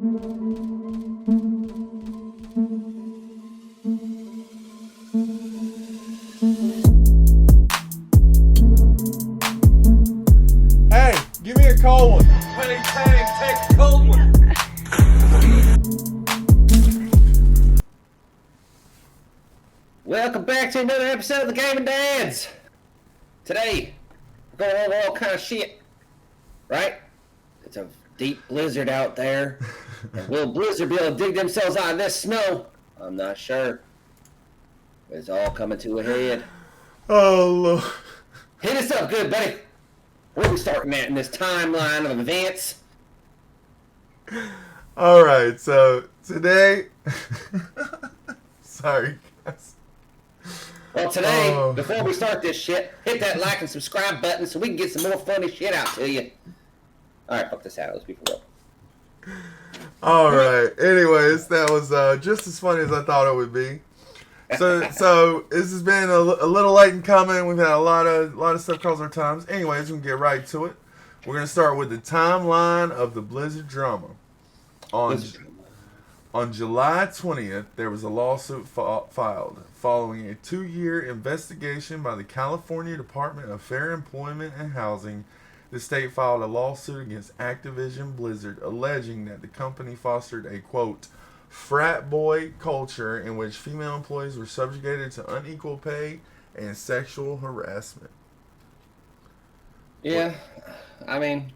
Hey, give me a cold one. Hey, Tang, take a cold one. Welcome back to another episode of the Gaming Dads. Today, we're going over all kind of shit, right? It's a deep blizzard out there. And will Blizzard be able to dig themselves out of this snow? I'm not sure. But it's all coming to a head. Oh, Lord. Hit us up good, buddy. Where are we starting at in this timeline of events? All right, so today... Sorry, guys. Well, today, before we start this shit, hit that like and subscribe button so we can get some more funny shit out to you. Alright, fuck this out. Let's be for real. All right. Anyways, that was just as funny as I thought it would be. So this has been a little late in coming. We've had a lot of stuff cause our times. Anyways, we can get right to it. We're gonna start with the timeline of the Blizzard drama. On July 20th, there was a lawsuit filed following a 2-year investigation by the California Department of Fair Employment and Housing. The state filed a lawsuit against Activision Blizzard, alleging that the company fostered a, quote, frat boy culture in which female employees were subjugated to unequal pay and sexual harassment. Yeah, I mean,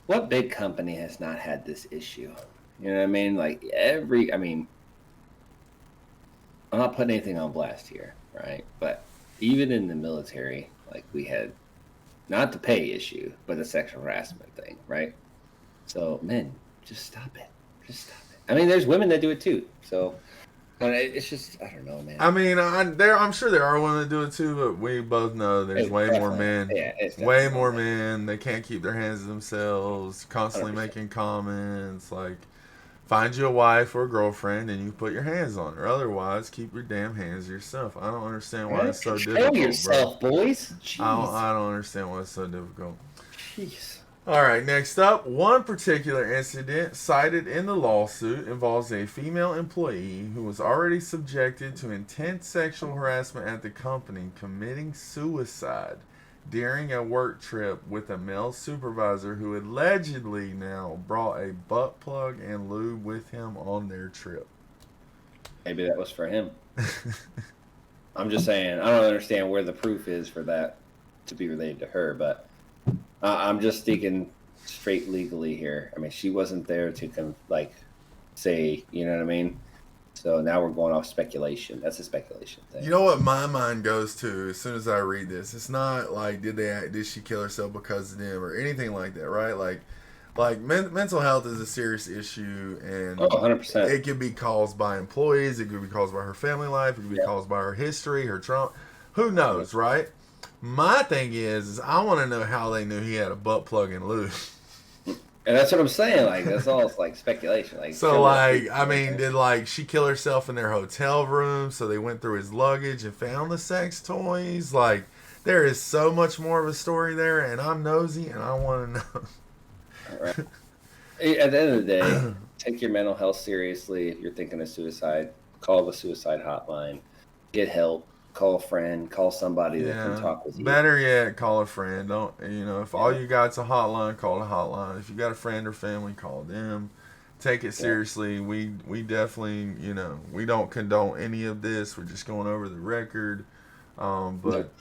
what big company has not had this issue? You know what I mean? Like I'm not putting anything on blast here, right? But even in the military, like we had not the pay issue, but the sexual harassment thing, right? So men, just stop it. Just stop it. I mean, there's women that do it too. So it's just, I don't know, man. I mean, I'm sure there are women that do it too, but we both know there's way more men. Yeah, way more men. They can't keep their hands to themselves, constantly 100%. making comments like, find you a wife or a girlfriend and you put your hands on her. Otherwise, keep your damn hands to yourself. I don't understand why it's so difficult, Control yourself, bro. boys. Jeez. I don't understand why it's so difficult. Jeez. All right, next up, one particular incident cited in the lawsuit involves a female employee who was already subjected to intense sexual harassment at the company committing suicide during a work trip with a male supervisor who allegedly now brought a butt plug and lube with him on their trip. Maybe that was for him. I'm just saying, I don't understand where the proof is for that to be related to her, but I'm just speaking straight legally here. I mean, she wasn't there to say, you know what I mean? So now we're going off speculation. That's a speculation thing. You know what my mind goes to as soon as I read this? It's not like did she kill herself because of them or anything like that, right? Like mental health is a serious issue, and 100%. It could be caused by employees, it could be caused by her family life, it could be caused by her history, her trauma. Who knows, right? My thing is I want to know how they knew he had a butt plug and lube. And that's what I'm saying. Like, that's all like speculation. Like, so, I mean, did she kill herself in their hotel room? So they went through his luggage and found the sex toys. Like, there is so much more of a story there, and I'm nosy and I want to know. All right. At the end of the day, take your mental health seriously. If you're thinking of suicide, call the suicide hotline. Get help. Call a friend. Call somebody that can talk with you. Better yet, call a friend. Don't if all you got's a hotline, call the hotline. If you got a friend or family, call them. Take it seriously. We definitely we don't condone any of this. We're just going over the record, but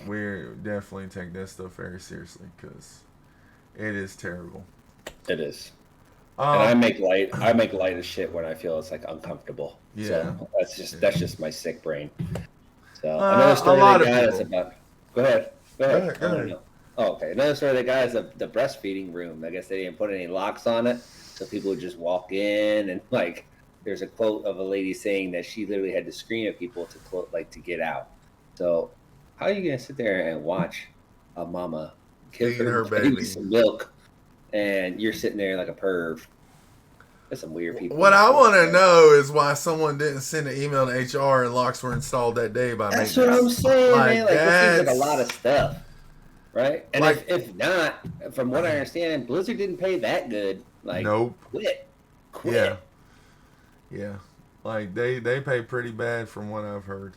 we definitely take that stuff very seriously because it is terrible. It is. And I make light of shit when I feel it's like uncomfortable. Yeah. So that's just my sick brain. So another story they got is about. Go ahead. Go ahead. Oh, okay. Another story they got is the breastfeeding room. I guess they didn't put any locks on it, so people would just walk in and there's a quote of a lady saying that she literally had to scream at people to get out. So how are you gonna sit there and watch a mama give her baby some milk, and you're sitting there like a perv? There's some weird people. What I want to know is why someone didn't send an email to HR and locks were installed that day by That's maintenance. what I'm saying, man. Like, this seems like a lot of that's- stuff, right? And Like- if not, from what I understand, Blizzard didn't pay that good. Like, Nope. quit. Yeah. Like they pay pretty bad from what I've heard.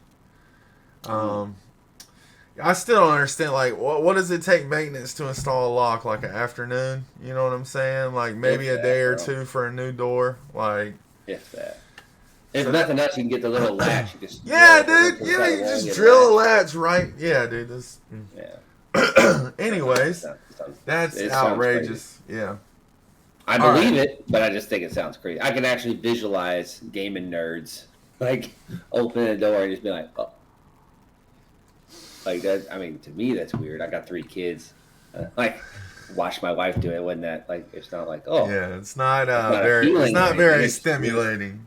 I still don't understand. Like, what does it take maintenance to install a lock? Like an afternoon? You know what I'm saying? Like maybe If a day that, or bro. two for a new door. Like, If that. If so nothing else, you can get the little latch. You just yeah, drill a hole dude. into the Yeah, side of you the wall and just get drill a latch. latch, right? Yeah, dude. This. Yeah. Anyways, that's It sounds crazy. outrageous. Yeah. I All believe right. it, but I just think it sounds crazy. I can actually visualize gaming nerds like opening the door and just be like, oh, like that. I mean, to me, that's weird. I got 3 kids. Like, watch my wife do it. Wasn't that like? It's not like, oh, Yeah, it's not not very. It's appealing or not anything. very It's just weird. stimulating.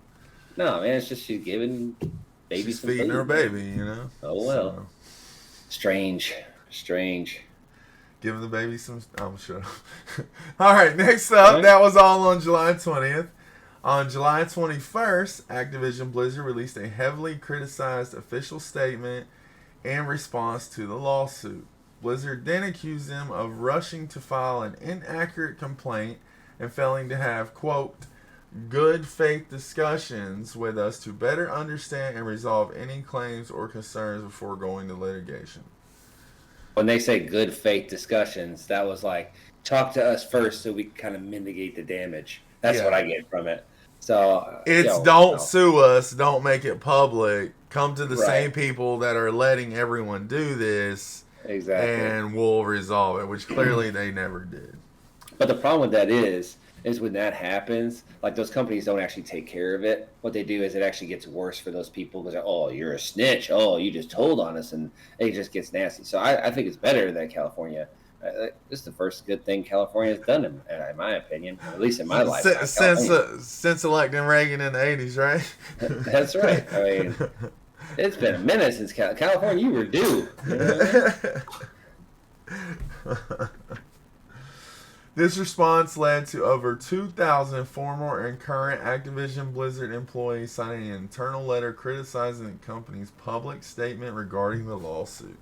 No, man, it's just she's giving baby She's some feeding food. her Man. baby, you know. Oh well, strange. Give the baby some. I'm sure. All right, next up, Right. that was all on July 20th. On July 21st, Activision Blizzard released a heavily criticized official statement in response to the lawsuit. Blizzard then accused them of rushing to file an inaccurate complaint and failing to have, quote, good faith discussions with us to better understand and resolve any claims or concerns before going to litigation. When they say good faith discussions, that was like talk to us first so we can kind of mitigate the damage. That's Yeah. what I get from it. So It's yo, don't no. sue us, don't make it public. Come to the Right. same people that are letting everyone do this, Exactly. and we'll resolve it, which clearly they never did. But the problem with that is when that happens, like those companies don't actually take care of it. What they do is it actually gets worse for those people because, oh, you're a snitch. Oh, you just told on us, and it just gets nasty. So I think it's better that California. This is the first good thing California's done, in my opinion, at least in my lifetime. Since electing Reagan in the 80s, right? That's right. I mean, it's been a minute since California. You were due. You know what I mean? This response led to over 2,000 former and current Activision Blizzard employees signing an internal letter criticizing the company's public statement regarding the lawsuit.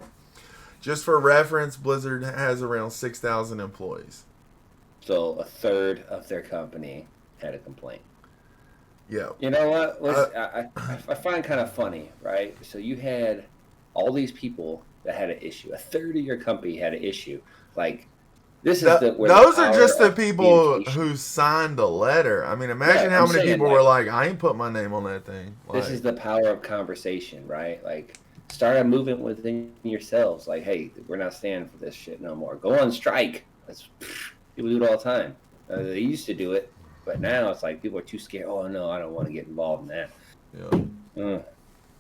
Just for reference, Blizzard has around 6,000 employees. So a third of their company had a complaint. Yeah. You know what? I find kind of funny, right? So you had all these people that had an issue. A third of your company had an issue. Like, this is those are just the people communication. who signed the letter. I mean, imagine Yeah, how I'm many saying, people were like, I ain't put my name on that thing. Like, This is the power of conversation, right? Like, start a movement within yourselves. Like, hey, we're not standing for this shit no more. Go on strike. People do it all the time. They used to do it, but now it's like people are too scared. Oh, no, I don't want to get involved in that. yeah.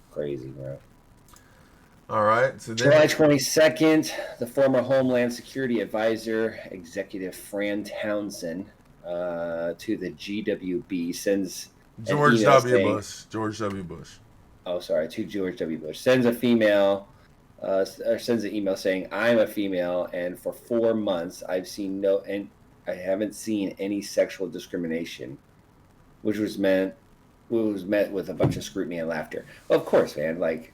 Crazy, bro. All right. So then, July 22nd, the former Homeland Security Advisor, Executive Fran Townsend, to the GWB sends George email W. saying- Bush. George W. Bush. Oh, sorry, to George W. Bush. Sends an email saying, I'm a female, and for 4 months I haven't seen any sexual discrimination, which was met with a bunch of scrutiny and laughter. Well, of course, man. Like,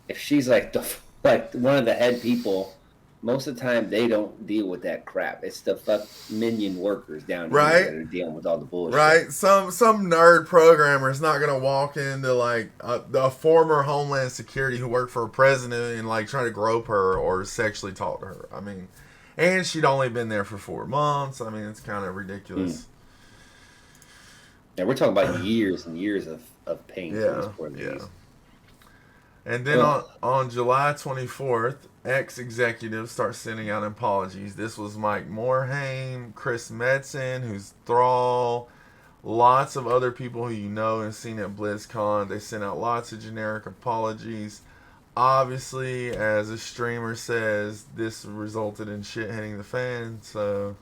if she's like one of the head people, most of the time they don't deal with that crap. It's the minion workers down Right. here that are dealing with all the bullshit. Right? Some nerd programmer is not going to walk into like the former Homeland Security who worked for a president and like try to grope her or sexually talk to her. I mean, and she'd only been there for 4 months. I mean, it's kind of ridiculous. Yeah, we're talking about years and years of pain for these poor ladies. Yeah. And then on July 24th, ex-executives start sending out apologies. This was Mike Morhaime, Chris Metzen, who's Thrall, lots of other people who you know and seen at BlizzCon. They sent out lots of generic apologies. Obviously, as a streamer says, this resulted in shit hitting the fan, so...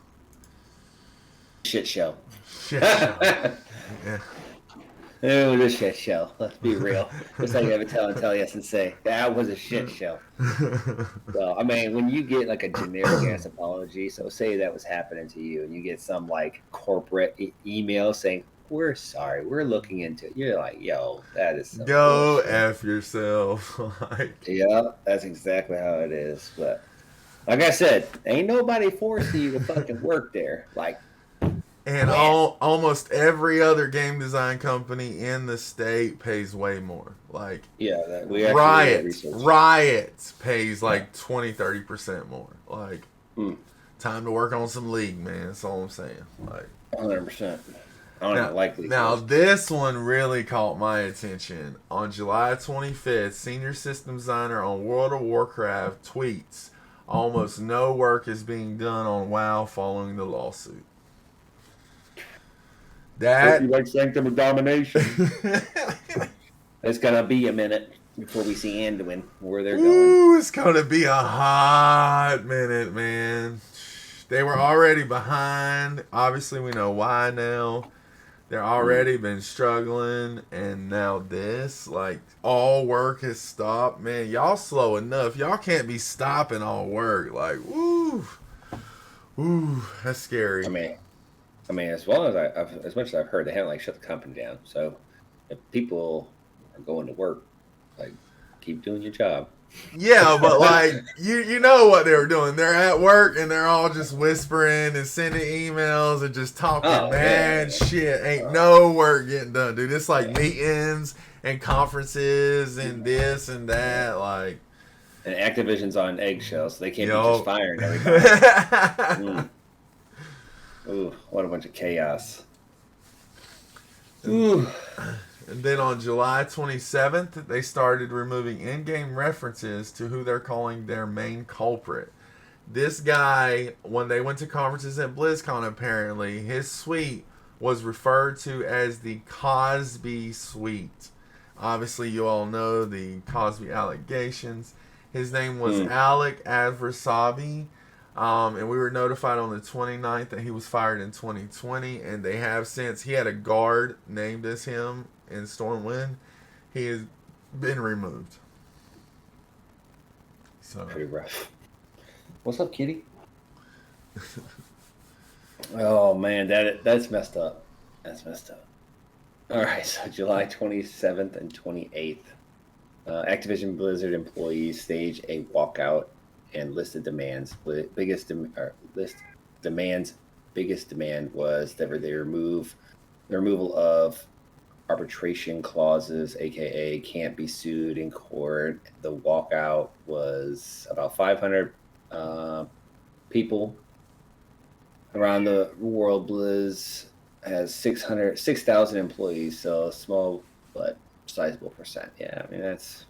Shit show. Shit. Yeah. It was a shit show. Let's be real. Just like Evan tell yes and say that was a shit show. So I mean, when you get like a generic ass apology, so say that was happening to you, and you get some like corporate email saying we're sorry, we're looking into it. You're like, yo, that is some Go bullshit. F yourself. Like, Yeah, that's exactly how it is. But like I said, ain't nobody forcing you to fucking work there. Like, And almost every other game design company in the state pays way more. Like Yeah, we actually Riot pays like 20-30% more. Like time to work on some League, man. That's all I'm saying. Like 100%. I don't even like League. Now this one really caught my attention. On July 25th, senior system designer on World of Warcraft tweets, "Almost no work is being done on WoW following the lawsuit." That you like Sanctum of Domination. It's gonna be a minute before we see Anduin where they're going. Ooh, it's gonna be a hot minute, man. They were already behind. Obviously, we know why now. They're already been struggling, and now this, like, all work has stopped. Man, y'all slow enough. Y'all can't be stopping all work. Like, woo, that's scary. I mean, as well as much as I've heard, they haven't like shut the company down. So if people are going to work, like, keep doing your job. Yeah, but like you know what they were doing. They're at work and they're all just whispering and sending emails and just talking mad shit. Ain't no work getting done, dude. It's like meetings and conferences and this and that, like. And Activision's on eggshells, so they can't be just firing everybody. Ooh, what a bunch of chaos. Ooh. And then on July 27th, they started removing in-game references to who they're calling their main culprit. This guy, when they went to conferences at BlizzCon, apparently, his suite was referred to as the Cosby Suite. Obviously, you all know the Cosby allegations. His name was Alec Adversabi. And we were notified on the 29th that he was fired in 2020, and they have since. He had a guard named as him in Stormwind. He has been removed. So pretty rough. What's up, kitty? Oh man, that's messed up. That's messed up. All right, so July 27th and 28th, Activision Blizzard employees stage a walkout and listed demands. Biggest demand was that they remove the removal of arbitration clauses, aka can't be sued in court. The walkout was about 500 people around the world. Blizz has 6,000 employees, so a small but sizable percent. Yeah, I mean that's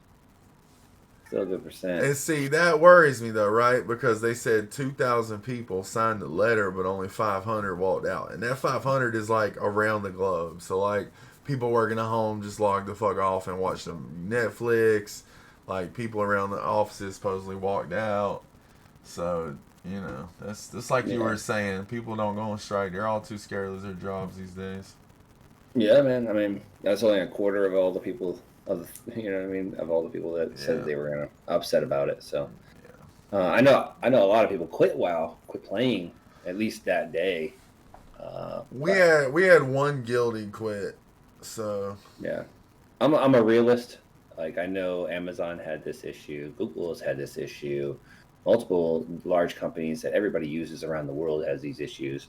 still a good percent. And see, that worries me though, right? Because they said 2,000 people signed the letter, but only 500 walked out, and that 500 is like around the globe. So like people working at home just log the fuck off and watch some Netflix. Like people around the offices supposedly walked out. So you know that's just like you were saying. People don't go on strike. They're all too scared to lose their jobs these days. Yeah, man. I mean, that's only a quarter of all the people. Of all the people that said they were gonna upset about it. So, I know a lot of people quit playing at least that day. We had one guilty quit. So yeah, I'm a realist. Like I know Amazon had this issue, Google has had this issue, multiple large companies that everybody uses around the world has these issues.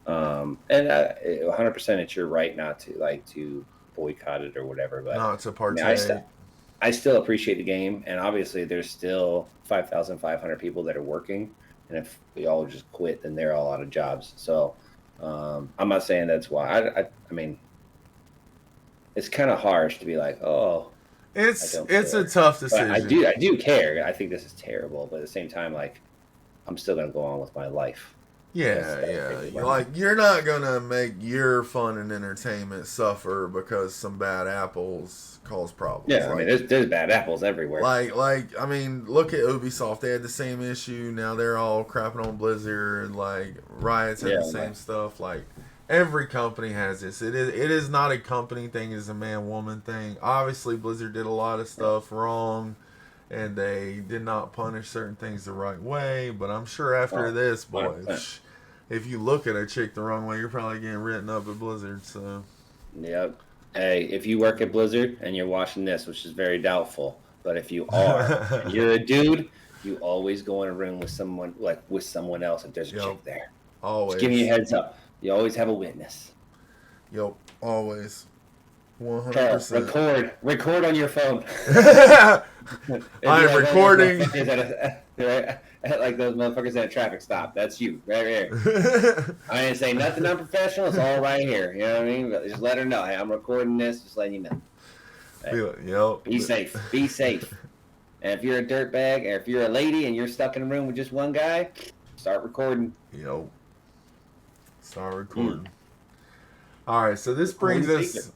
And 100% it's your right not to boycott it or whatever, but not to partake. I still appreciate the game, and obviously there's still 5,500 people that are working, and if we all just quit, then they're all out of jobs. So I'm not saying that's why. I mean, it's kind of harsh to be like, oh, it's a tough decision. But I do care. I think this is terrible, but at the same time, like, I'm still gonna go on with my life. Yeah. Like, you're not going to make your fun and entertainment suffer because some bad apples cause problems. Yeah, I mean, there's bad apples everywhere. Like, I mean, look at Ubisoft. They had the same issue. Now they're all crapping on Blizzard. Like, Riot's had the same stuff. Like, every company has this. It is not a company thing. It's a man-woman thing. Obviously, Blizzard did a lot of stuff wrong, and they did not punish certain things the right way. But I'm sure after this, boys, if you look at a chick the wrong way, you're probably getting written up at Blizzard. So, yep. Hey, if you work at Blizzard and you're watching this, which is very doubtful, but if you are, and you're a dude, you always go in a room with someone else if there's a chick there. Always. Just giving you a heads up. You always have a witness. Yep, always. Carl, 100%. record on your phone. I'm recording. Like those motherfuckers at a traffic stop. That's you, right here. I ain't saying nothing unprofessional. It's all right here. You know what I mean? But just let her know. Hey, I'm recording this. Just letting you know. Hey, Yep. be safe. Be safe. And if you're a dirtbag, or if you're a lady and you're stuck in a room with just one guy, start recording. Yep. Start recording. All right, so this brings us.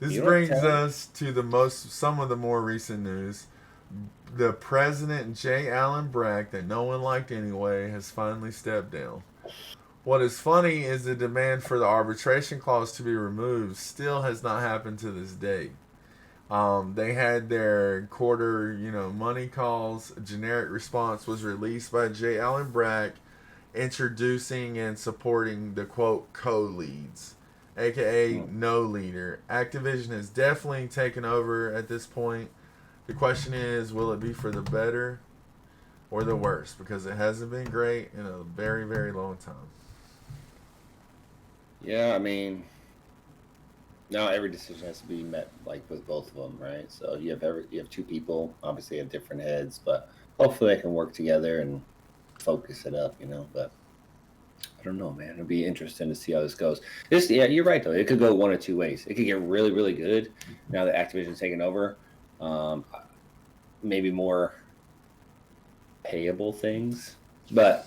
This brings us to some of the more recent news. The president, J. Allen Brack, that no one liked anyway, has finally stepped down. What is funny is the demand for the arbitration clause to be removed still has not happened to this day. They had their quarter, money calls. A generic response was released by J. Allen Brack, introducing and supporting the quote co-leads, aka no leader. Activision has definitely taken over at this point. The question is, will it be for the better or the worse? Because it hasn't been great in a very, very long time. Yeah, I mean, now every decision has to be met like with both of them, right? So you have two people, obviously have different heads, but hopefully they can work together and focus it up, But I don't know, man. It'll be interesting to see how this goes. Yeah, you're right though. It could go one or two ways. It could get really, really good now that Activision's taken over. Maybe more payable things, but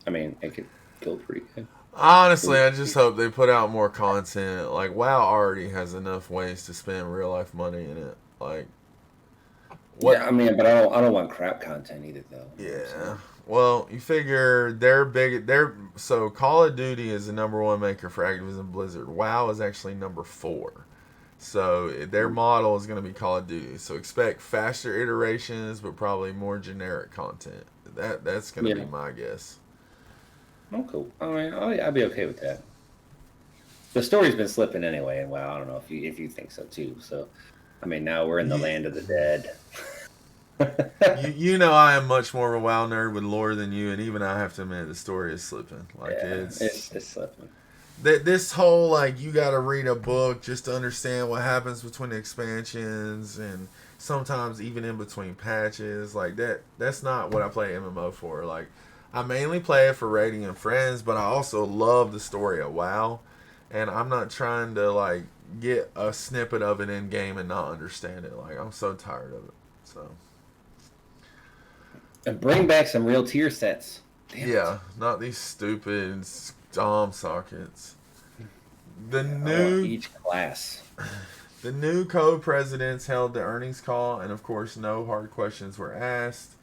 I mean, it could go pretty good. Honestly, I just hope they put out more content. Like, WoW already has enough ways to spend real life money in it. Like, what? Yeah, I mean, but I don't want crap content either, though. Yeah. So. Well, you figure so Call of Duty is the number one maker for Activision Blizzard. WoW is actually number 4. So their model is going to be Call of Duty. So expect faster iterations, but probably more generic content. That's going to be my guess. Oh, cool. I mean, I'd be okay with that. The story's been slipping anyway, and I don't know if you think so too. So, I mean, now we're in the land of the dead. I am much more of a WoW nerd with lore than you, and even I have to admit the story is slipping. Like it's slipping. This whole you got to read a book just to understand what happens between the expansions, and sometimes even in between patches. Like that's not what I play MMO for. Like, I mainly play it for raiding and friends, but I also love the story of WoW, and I'm not trying to get a snippet of it in game and not understand it. Like, I'm so tired of it. So. And bring back some real tier sets. Damn not these stupid DOM sockets. Each class. The new co-presidents held the earnings call, and of course, no hard questions were asked.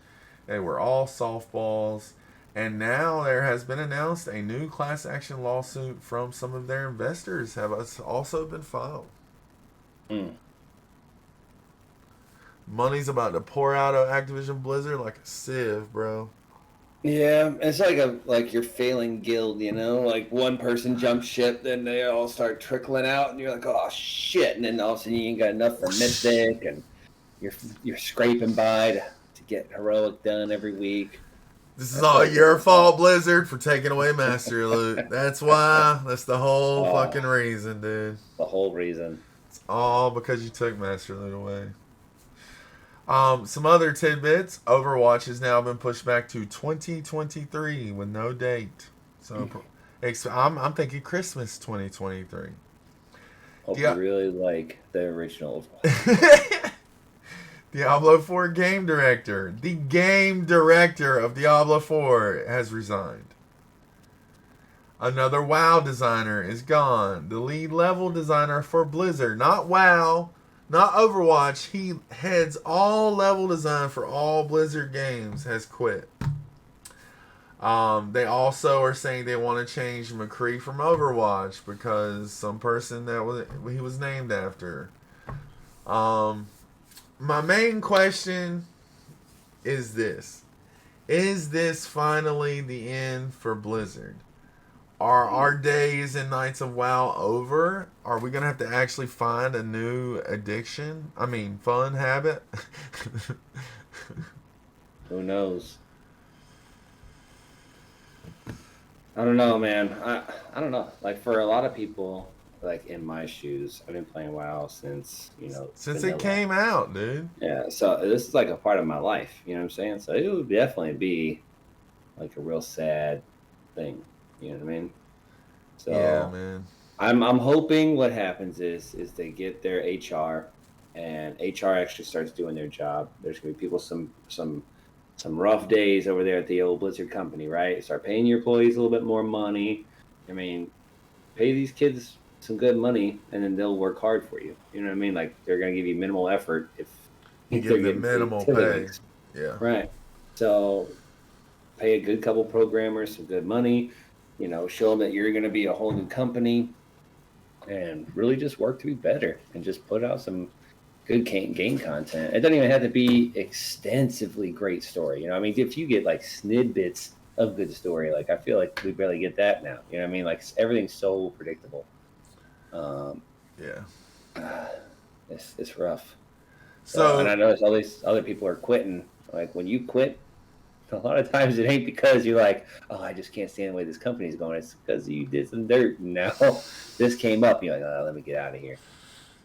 They were all softballs. And now there has been announced a new class action lawsuit from some of their investors have also been filed. Money's about to pour out of Activision Blizzard like a sieve, bro. Yeah, it's like your failing guild, Like one person jumps ship, then they all start trickling out, and you're like, oh shit! And then all of a sudden you ain't got enough for Mystic, and you're scraping by to get heroic done every week. This is all your fault, Blizzard, for taking away Master Loot. That's why. That's the whole fucking reason, dude. The whole reason. It's all because you took Master Loot away. Some other tidbits. Overwatch has now been pushed back to 2023 with no date. So I'm thinking Christmas 2023. Hope you really like the original Overwatch. Diablo 4 game director. The game director of Diablo 4 has resigned. Another WoW designer is gone. The lead level designer for Blizzard, not WoW, not Overwatch, he heads all level design for all Blizzard games, has quit. They also are saying they want to change McCree from Overwatch because some person he was named after. My main question is this. Is this finally the end for Blizzard? Are our days and nights of WoW over? Are we going to have to actually find a new fun habit? Who knows? I don't know, man. I don't know. Like for a lot of people, like in my shoes, I've been playing WoW since Since it vanilla. came out, dude. Yeah, so this is like a part of my life. You know what I'm saying? So it would definitely be like a real sad thing. You know what I mean? Yeah, So man. I'm hoping what happens is they get their HR and HR actually starts doing their job. There's gonna be people some rough days over there at the old Blizzard company, right? Start paying your employees a little bit more money. I mean, pay these kids some good money and then they'll work hard for you. You know what I mean? Like they're gonna give you minimal effort if You they're give them getting paid minimal pay. tiddlywinks. Yeah. Right. So pay a good couple programmers some good money, show them that you're going to be a whole new company and really just work to be better and just put out some good game content. It doesn't even have to be extensively great story. I mean, if you get like snidbits of good story, like I feel like we barely get that now. You know what I mean? Like everything's so predictable. Um, Yeah. it's rough. So, and So I notice all these other people are quitting. Like when you quit, a lot of times it ain't because you're like, oh, I just can't stand the way this company's going. It's because you did some dirt. And now this came up. You're like, oh, let me get out of here.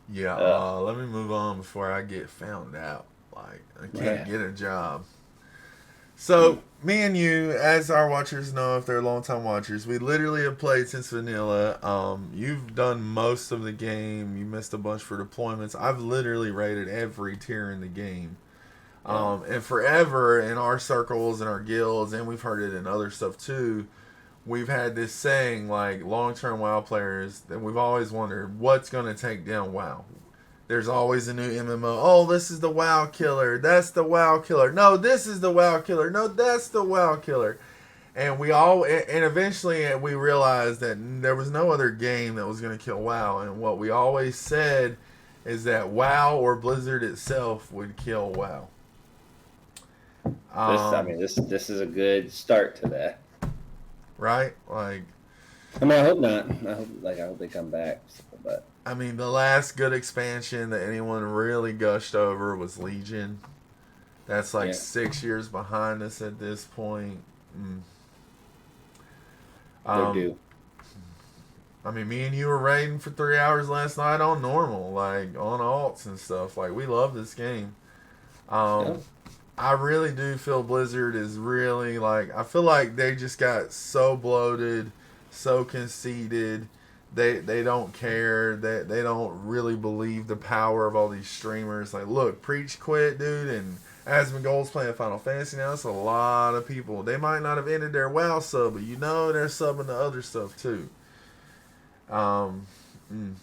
yeah, Ugh, let me move on before I get found out. Like I can't right. get a job. So me and you, as our watchers know, if they're longtime watchers, we literally have played since vanilla. You've done most of the game. You missed a bunch for deployments. I've literally rated every tier in the game. Yeah. And forever in our circles and our guilds, and we've heard it in other stuff too. We've had this saying like long-term WoW players that we've always wondered what's going to take down WoW. There's always a new MMO. Oh, this is the WoW killer. That's the WoW killer. No, this is the WoW killer. No, that's the WoW killer. And eventually we realized that there was no other game that was going to kill WoW. And what we always said is that WoW or Blizzard itself would kill WoW. I Um, mean, this is a good start to that. right? Like, I mean, I hope not. I hope they come back. But I mean, the last good expansion that anyone really gushed over was Legion. That's like yeah, 6 years behind us at this point. Mm. they're Um, due. I mean, me and you were raiding for 3 hours last night on normal, like on alts and stuff. Like, we love this game. Yeah. Um, I really do feel Blizzard is really like, I feel like they just got so bloated, so conceited. They don't care. They don't really believe the power of all these streamers. Like, look, Preach quit, dude, and Asmongold's playing Final Fantasy now. That's a lot of people. They might not have ended their WoW sub, but they're subbing to other stuff too. Um, mm,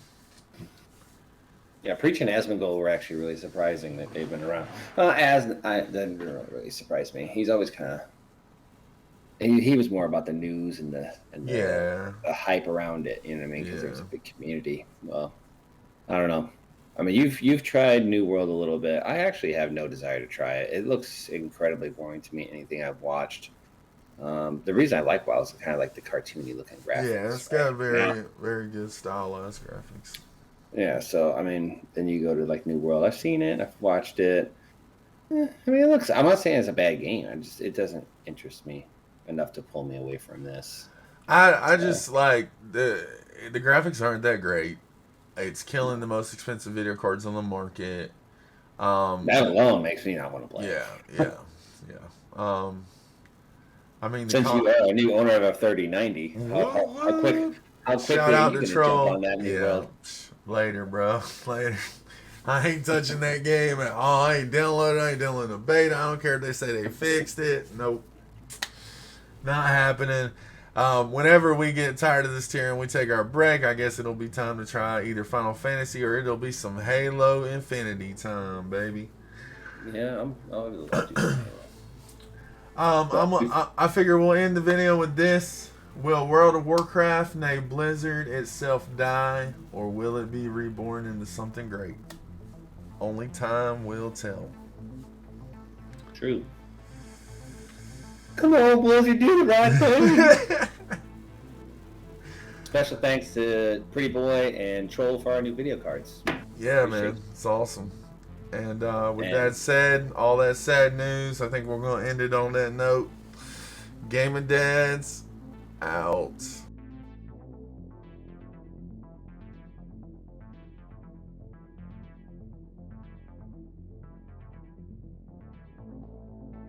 Yeah, Preach and Asmongold were actually really surprising that they've been around. That didn't really surprise me. He's always kind of he was more about the news and yeah, the hype around it. You know what I mean? Because there's yeah. a big community. Well, I don't know. I mean, you've tried New World a little bit. I actually have no desire to try it. It looks incredibly boring to me. Anything I've watched. The reason I like WoW is kind of like the cartoony looking Yeah, graphics. it's Right got now, very, very good stylized graphics. yeah. So I mean, then you go to like New World. I've seen it. I've watched it. I mean, it looks. I'm not saying it's a bad game. It doesn't interest me enough to pull me away from this. I So just like the graphics aren't that great. It's killing the most expensive video cards on the market. that alone makes me not want to play it. Yeah, yeah, yeah. I mean the Since you are a new owner of a 3090, Woo how Shout quickly are out you to going to jump Troll. on that New Yeah, World? later, bro. Later. I ain't touching that game at all. I ain't downloading the beta. I don't care if they say they fixed it. Nope. Not happening. Whenever we get tired of this tier and we take our break, I guess it'll be time to try either Final Fantasy or it'll be some Halo Infinity time, baby. Yeah, I'll do some Halo. I figure we'll end the video with this. Will World of Warcraft, nay Blizzard itself, die, or will it be reborn into something great? Only time will tell. True. Come on, Blizzard, do the right thing. Special thanks to Pretty Boy and Troll for our new video cards. Yeah, Appreciate man, it's awesome. And with And that said, all that sad news, I think we're going to end it on that note. Gaming Dads, out.